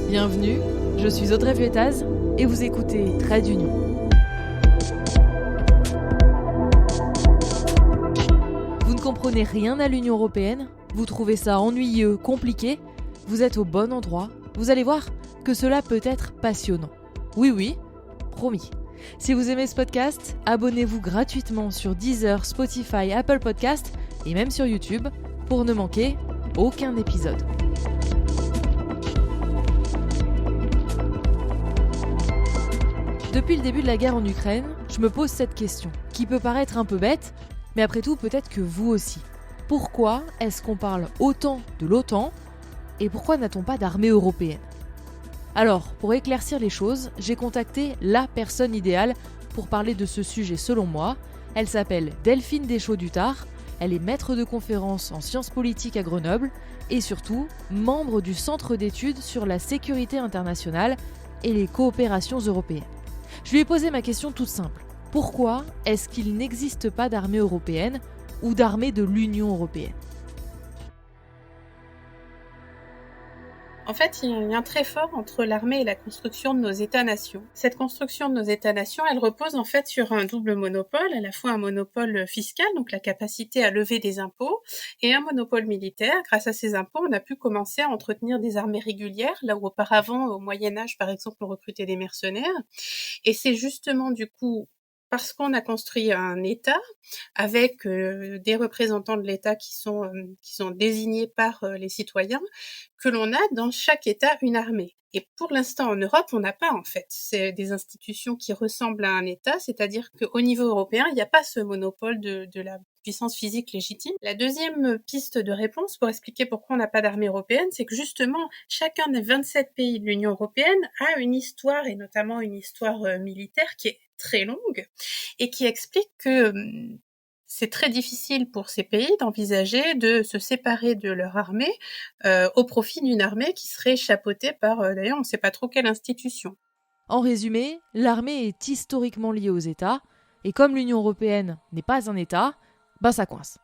Bienvenue, je suis Audrey Vuettaz et vous écoutez Trait d'Union. Vous ne comprenez rien à l'Union européenne? Vous trouvez ça ennuyeux, compliqué? Vous êtes au bon endroit. Vous allez voir que cela peut être passionnant. Oui, promis. Si vous aimez ce podcast, abonnez-vous gratuitement sur Deezer, Spotify, Apple Podcasts et même sur YouTube pour ne manquer aucun épisode. Depuis le début de la guerre en Ukraine, je me pose cette question, qui peut paraître un peu bête, mais après tout peut-être que vous aussi. Pourquoi est-ce qu'on parle autant de l'OTAN et pourquoi n'a-t-on pas d'armée européenne ? Alors, pour éclaircir les choses, j'ai contacté la personne idéale pour parler de ce sujet selon moi. Elle s'appelle Delphine Deschaux-Duttard, elle est maître de conférences en sciences politiques à Grenoble et surtout membre du Centre d'études sur la sécurité internationale et les coopérations européennes. Je lui ai posé ma question toute simple. Pourquoi est-ce qu'il n'existe pas d'armée européenne ou d'armée de l'Union européenne ? En fait, il y a un lien très fort entre l'armée et la construction de nos États-nations. Cette construction de nos États-nations, elle repose en fait sur un double monopole, à la fois un monopole fiscal, donc la capacité à lever des impôts, et un monopole militaire. Grâce à ces impôts, on a pu commencer à entretenir des armées régulières, là où auparavant, au Moyen-Âge, par exemple, on recrutait des mercenaires. Et c'est justement du coup parce qu'on a construit un État avec des représentants de l'État qui sont désignés par les citoyens, que l'on a dans chaque État une armée. Et pour l'instant, en Europe, on n'a pas en fait. C'est des institutions qui ressemblent à un État, c'est-à-dire qu'au niveau européen, il n'y a pas ce monopole de la puissance physique légitime. La deuxième piste de réponse pour expliquer pourquoi on n'a pas d'armée européenne, c'est que justement, chacun des 27 pays de l'Union européenne a une histoire, et notamment une histoire militaire qui est très longue, et qui explique que c'est très difficile pour ces pays d'envisager de se séparer de leur armée au profit d'une armée qui serait chapeautée par, d'ailleurs, on ne sait pas trop quelle institution. En résumé, l'armée est historiquement liée aux États, et comme l'Union européenne n'est pas un État, ça coince.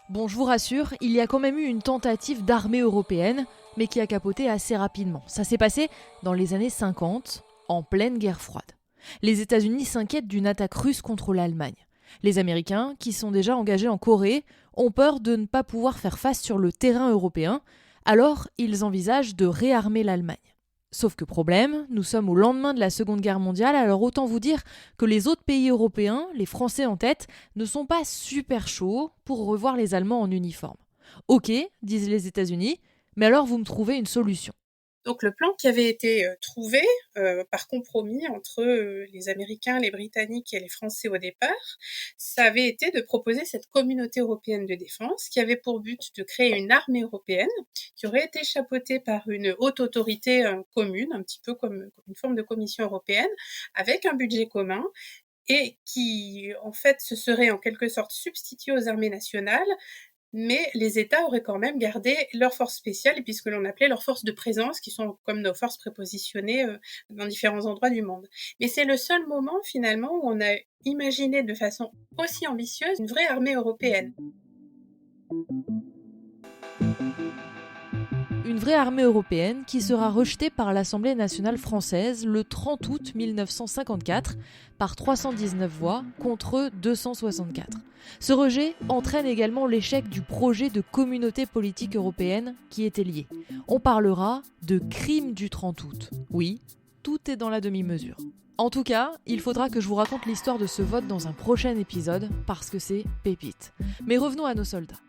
Bon, je vous rassure, il y a quand même eu une tentative d'armée européenne, mais qui a capoté assez rapidement. Ça s'est passé dans les années 50, en pleine guerre froide. Les États-Unis s'inquiètent d'une attaque russe contre l'Allemagne. Les Américains, qui sont déjà engagés en Corée, ont peur de ne pas pouvoir faire face sur le terrain européen, alors ils envisagent de réarmer l'Allemagne. Sauf que problème, nous sommes au lendemain de la Seconde Guerre mondiale, alors autant vous dire que les autres pays européens, les Français en tête, ne sont pas super chauds pour revoir les Allemands en uniforme. Ok, disent les États-Unis, mais alors vous me trouvez une solution. Donc le plan qui avait été trouvé par compromis entre les Américains, les Britanniques et les Français au départ, ça avait été de proposer cette communauté européenne de défense qui avait pour but de créer une armée européenne qui aurait été chapeautée par une haute autorité commune, un petit peu comme une forme de commission européenne, avec un budget commun et qui en fait se serait en quelque sorte substitué aux armées nationales. Mais les États auraient quand même gardé leurs forces spéciales et puis ce que l'on appelait leurs forces de présence, qui sont comme nos forces prépositionnées dans différents endroits du monde. Mais c'est le seul moment finalement où on a imaginé de façon aussi ambitieuse une vraie armée européenne. Une vraie armée européenne qui sera rejetée par l'Assemblée nationale française le 30 août 1954 par 319 voix contre 264. Ce rejet entraîne également l'échec du projet de communauté politique européenne qui était lié. On parlera de crime du 30 août. Oui, tout est dans la demi-mesure. En tout cas, il faudra que je vous raconte l'histoire de ce vote dans un prochain épisode parce que c'est pépite. Mais revenons à nos soldats.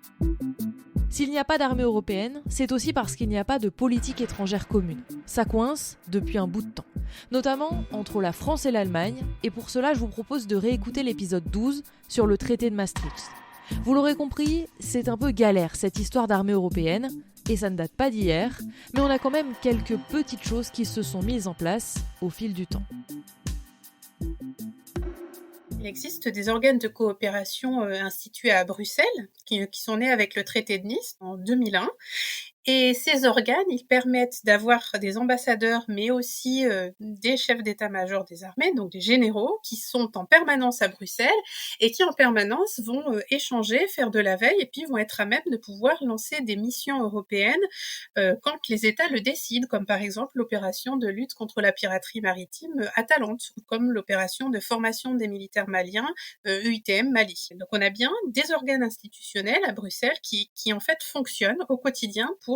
S'il n'y a pas d'armée européenne, c'est aussi parce qu'il n'y a pas de politique étrangère commune. Ça coince depuis un bout de temps, notamment entre la France et l'Allemagne, et pour cela je vous propose de réécouter l'épisode 12 sur le traité de Maastricht. Vous l'aurez compris, c'est un peu galère cette histoire d'armée européenne, et ça ne date pas d'hier, mais on a quand même quelques petites choses qui se sont mises en place au fil du temps. Il existe des organes de coopération institués à Bruxelles qui sont nés avec le traité de Nice en 2001 Et ces organes, ils permettent d'avoir des ambassadeurs, mais aussi des chefs d'état-major des armées, donc des généraux, qui sont en permanence à Bruxelles et qui en permanence vont échanger, faire de la veille, et puis vont être à même de pouvoir lancer des missions européennes quand les États le décident, comme par exemple l'opération de lutte contre la piraterie maritime Atalante, ou comme l'opération de formation des militaires maliens UITM Mali. Donc on a bien des organes institutionnels à Bruxelles qui en fait fonctionnent au quotidien pour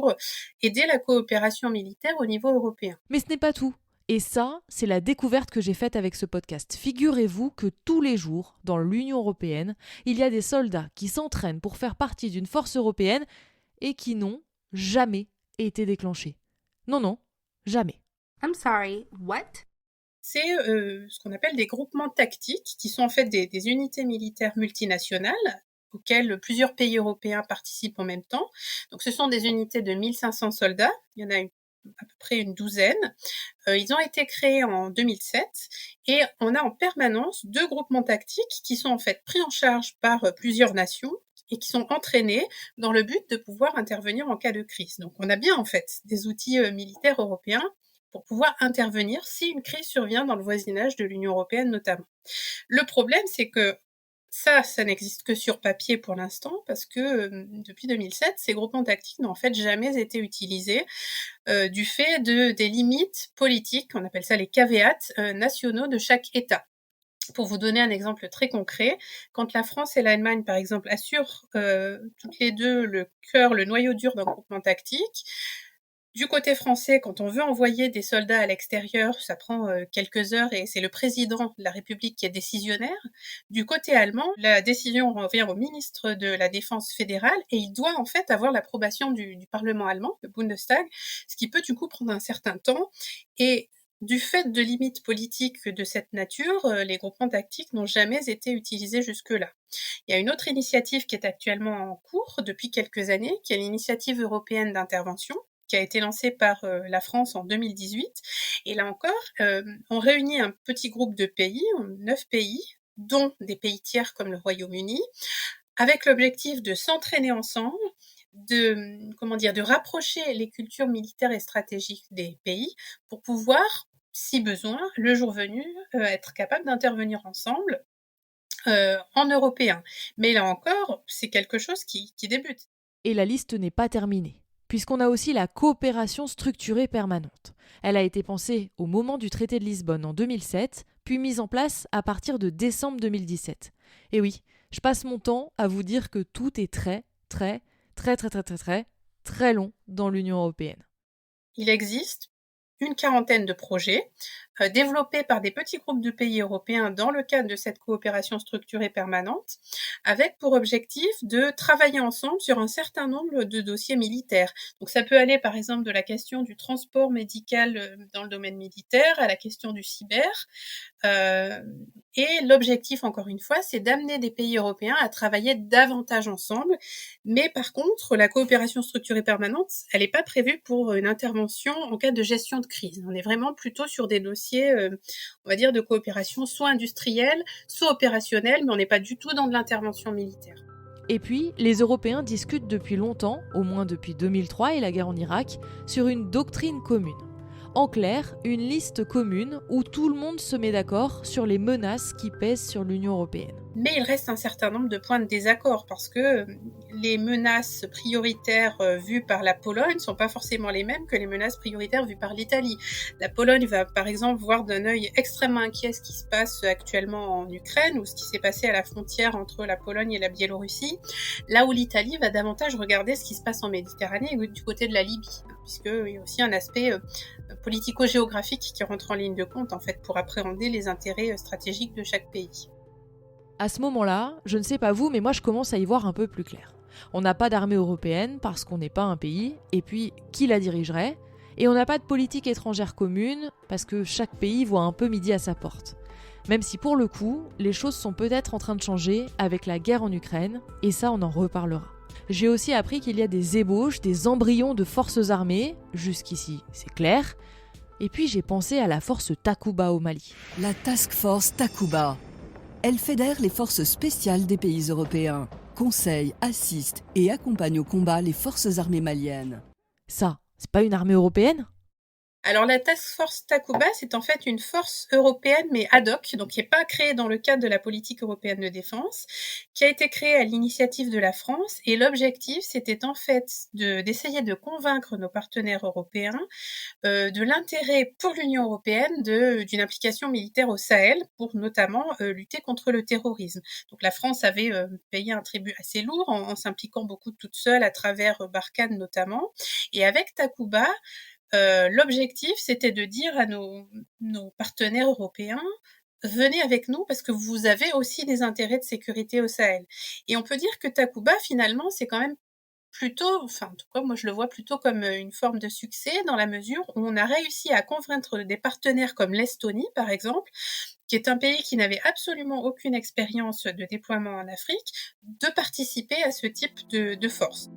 aider la coopération militaire au niveau européen. Mais ce n'est pas tout. Et ça, c'est la découverte que j'ai faite avec ce podcast. Figurez-vous que tous les jours, dans l'Union européenne, il y a des soldats qui s'entraînent pour faire partie d'une force européenne et qui n'ont jamais été déclenchés. Non, jamais. I'm sorry, what? C'est ce qu'on appelle des groupements tactiques, qui sont en fait des unités militaires multinationales auxquelles plusieurs pays européens participent en même temps. Donc ce sont des unités de 1500 soldats, il y en a à peu près une douzaine. Ils ont été créés en 2007 et on a en permanence 2 groupements tactiques qui sont en fait pris en charge par plusieurs nations et qui sont entraînés dans le but de pouvoir intervenir en cas de crise. Donc on a bien en fait des outils militaires européens pour pouvoir intervenir si une crise survient dans le voisinage de l'Union européenne notamment. Le problème, c'est que ça n'existe que sur papier pour l'instant, parce que depuis 2007, ces groupements tactiques n'ont en fait jamais été utilisés du fait des limites politiques, on appelle ça les caveats nationaux de chaque État. Pour vous donner un exemple très concret, quand la France et l'Allemagne, par exemple, assurent toutes les deux le noyau dur d'un groupement tactique, du côté français, quand on veut envoyer des soldats à l'extérieur, ça prend quelques heures et c'est le président de la République qui est décisionnaire. Du côté allemand, la décision revient au ministre de la Défense fédérale et il doit en fait avoir l'approbation du Parlement allemand, le Bundestag, ce qui peut du coup prendre un certain temps. Et du fait de limites politiques de cette nature, les groupements tactiques n'ont jamais été utilisés jusque-là. Il y a une autre initiative qui est actuellement en cours depuis quelques années, qui est l'initiative européenne d'intervention, qui a été lancée par la France en 2018. Et là encore, on réunit un petit groupe de pays, 9 pays, dont des pays tiers comme le Royaume-Uni, avec l'objectif de s'entraîner ensemble, de rapprocher les cultures militaires et stratégiques des pays pour pouvoir, si besoin, le jour venu, être capable d'intervenir ensemble en européen. Mais là encore, c'est quelque chose qui débute. Et la liste n'est pas terminée, puisqu'on a aussi la coopération structurée permanente. Elle a été pensée au moment du traité de Lisbonne en 2007, puis mise en place à partir de décembre 2017. Et oui, je passe mon temps à vous dire que tout est très long dans l'Union européenne. Il existe une quarantaine de projets développés par des petits groupes de pays européens dans le cadre de cette coopération structurée permanente, avec pour objectif de travailler ensemble sur un certain nombre de dossiers militaires. Donc ça peut aller par exemple de la question du transport médical dans le domaine militaire à la question du cyber. Et l'objectif, encore une fois, c'est d'amener des pays européens à travailler davantage ensemble. Mais par contre, la coopération structurée permanente, elle n'est pas prévue pour une intervention en cas de gestion de crise. On est vraiment plutôt sur des dossiers, on va dire, de coopération soit industrielle, soit opérationnelle, mais on n'est pas du tout dans de l'intervention militaire. Et puis, les Européens discutent depuis longtemps, au moins depuis 2003 et la guerre en Irak, sur une doctrine commune. En clair, une liste commune où tout le monde se met d'accord sur les menaces qui pèsent sur l'Union européenne. Mais il reste un certain nombre de points de désaccord parce que les menaces prioritaires vues par la Pologne ne sont pas forcément les mêmes que les menaces prioritaires vues par l'Italie. La Pologne va par exemple voir d'un œil extrêmement inquiet ce qui se passe actuellement en Ukraine ou ce qui s'est passé à la frontière entre la Pologne et la Biélorussie, là où l'Italie va davantage regarder ce qui se passe en Méditerranée et du côté de la Libye, puisqu'il y a aussi un aspect politico-géographique qui rentre en ligne de compte en fait pour appréhender les intérêts stratégiques de chaque pays. À ce moment-là, je ne sais pas vous, mais moi je commence à y voir un peu plus clair. On n'a pas d'armée européenne parce qu'on n'est pas un pays, et puis qui la dirigerait ? Et on n'a pas de politique étrangère commune parce que chaque pays voit un peu midi à sa porte. Même si pour le coup, les choses sont peut-être en train de changer avec la guerre en Ukraine, et ça on en reparlera. J'ai aussi appris qu'il y a des ébauches, des embryons de forces armées, jusqu'ici c'est clair, et puis j'ai pensé à la force Takuba au Mali. La Task Force Takuba. Elle fédère les forces spéciales des pays européens, conseille, assiste et accompagne au combat les forces armées maliennes. Ça, c'est pas une armée européenne ? Alors la Task Force Takuba, c'est en fait une force européenne mais ad hoc, donc qui n'est pas créée dans le cadre de la politique européenne de défense, qui a été créée à l'initiative de la France, et l'objectif c'était en fait d'essayer de convaincre nos partenaires européens de l'intérêt pour l'Union européenne d'une implication militaire au Sahel pour notamment lutter contre le terrorisme. Donc la France avait payé un tribut assez lourd en s'impliquant beaucoup toute seule à travers Barkhane notamment, et avec Takuba, l'objectif, c'était de dire à nos partenaires européens, venez avec nous parce que vous avez aussi des intérêts de sécurité au Sahel. Et on peut dire que Takuba, finalement, c'est quand même plutôt, enfin, en tout cas, moi je le vois plutôt comme une forme de succès dans la mesure où on a réussi à convaincre des partenaires comme l'Estonie, par exemple, qui est un pays qui n'avait absolument aucune expérience de déploiement en Afrique, de participer à ce type de force.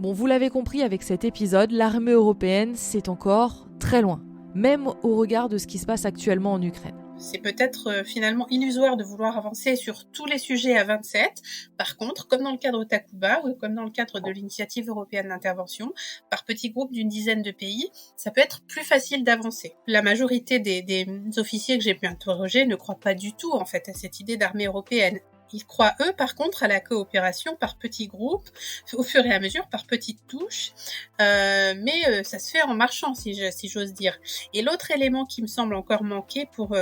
Bon, vous l'avez compris avec cet épisode, l'armée européenne, c'est encore très loin, même au regard de ce qui se passe actuellement en Ukraine. C'est peut-être finalement illusoire de vouloir avancer sur tous les sujets à 27. Par contre, comme dans le cadre Takuba ou comme dans le cadre de l'initiative européenne d'intervention, par petits groupes d'une dizaine de pays, ça peut être plus facile d'avancer. La majorité des officiers que j'ai pu interroger ne croient pas du tout en fait à cette idée d'armée européenne. Ils croient, eux, par contre, à la coopération par petits groupes, au fur et à mesure, par petites touches, mais ça se fait en marchant, si j'ose dire. Et l'autre élément qui me semble encore manquer pour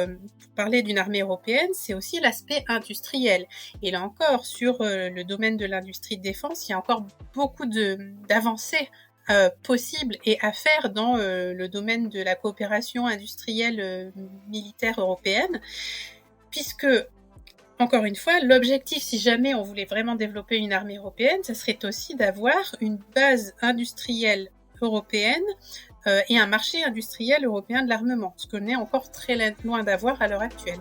parler d'une armée européenne, c'est aussi l'aspect industriel. Et là encore, sur le domaine de l'industrie de défense, il y a encore beaucoup d'avancées possibles et à faire dans le domaine de la coopération industrielle militaire européenne, puisque encore une fois, l'objectif, si jamais on voulait vraiment développer une armée européenne, ça serait aussi d'avoir une base industrielle européenne et un marché industriel européen de l'armement, ce qu'on est encore très loin d'avoir à l'heure actuelle.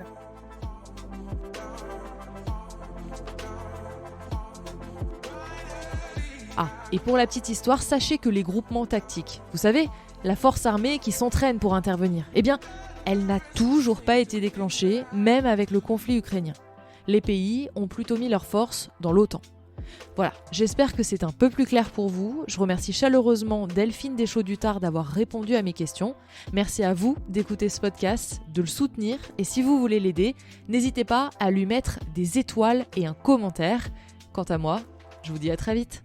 Ah, et pour la petite histoire, sachez que les groupements tactiques, vous savez, la force armée qui s'entraîne pour intervenir, eh bien, elle n'a toujours pas été déclenchée, même avec le conflit ukrainien. Les pays ont plutôt mis leurs forces dans l'OTAN. Voilà, j'espère que c'est un peu plus clair pour vous. Je remercie chaleureusement Delphine Deschaux-Duttard d'avoir répondu à mes questions. Merci à vous d'écouter ce podcast, de le soutenir, et si vous voulez l'aider, n'hésitez pas à lui mettre des étoiles et un commentaire. Quant à moi, je vous dis à très vite.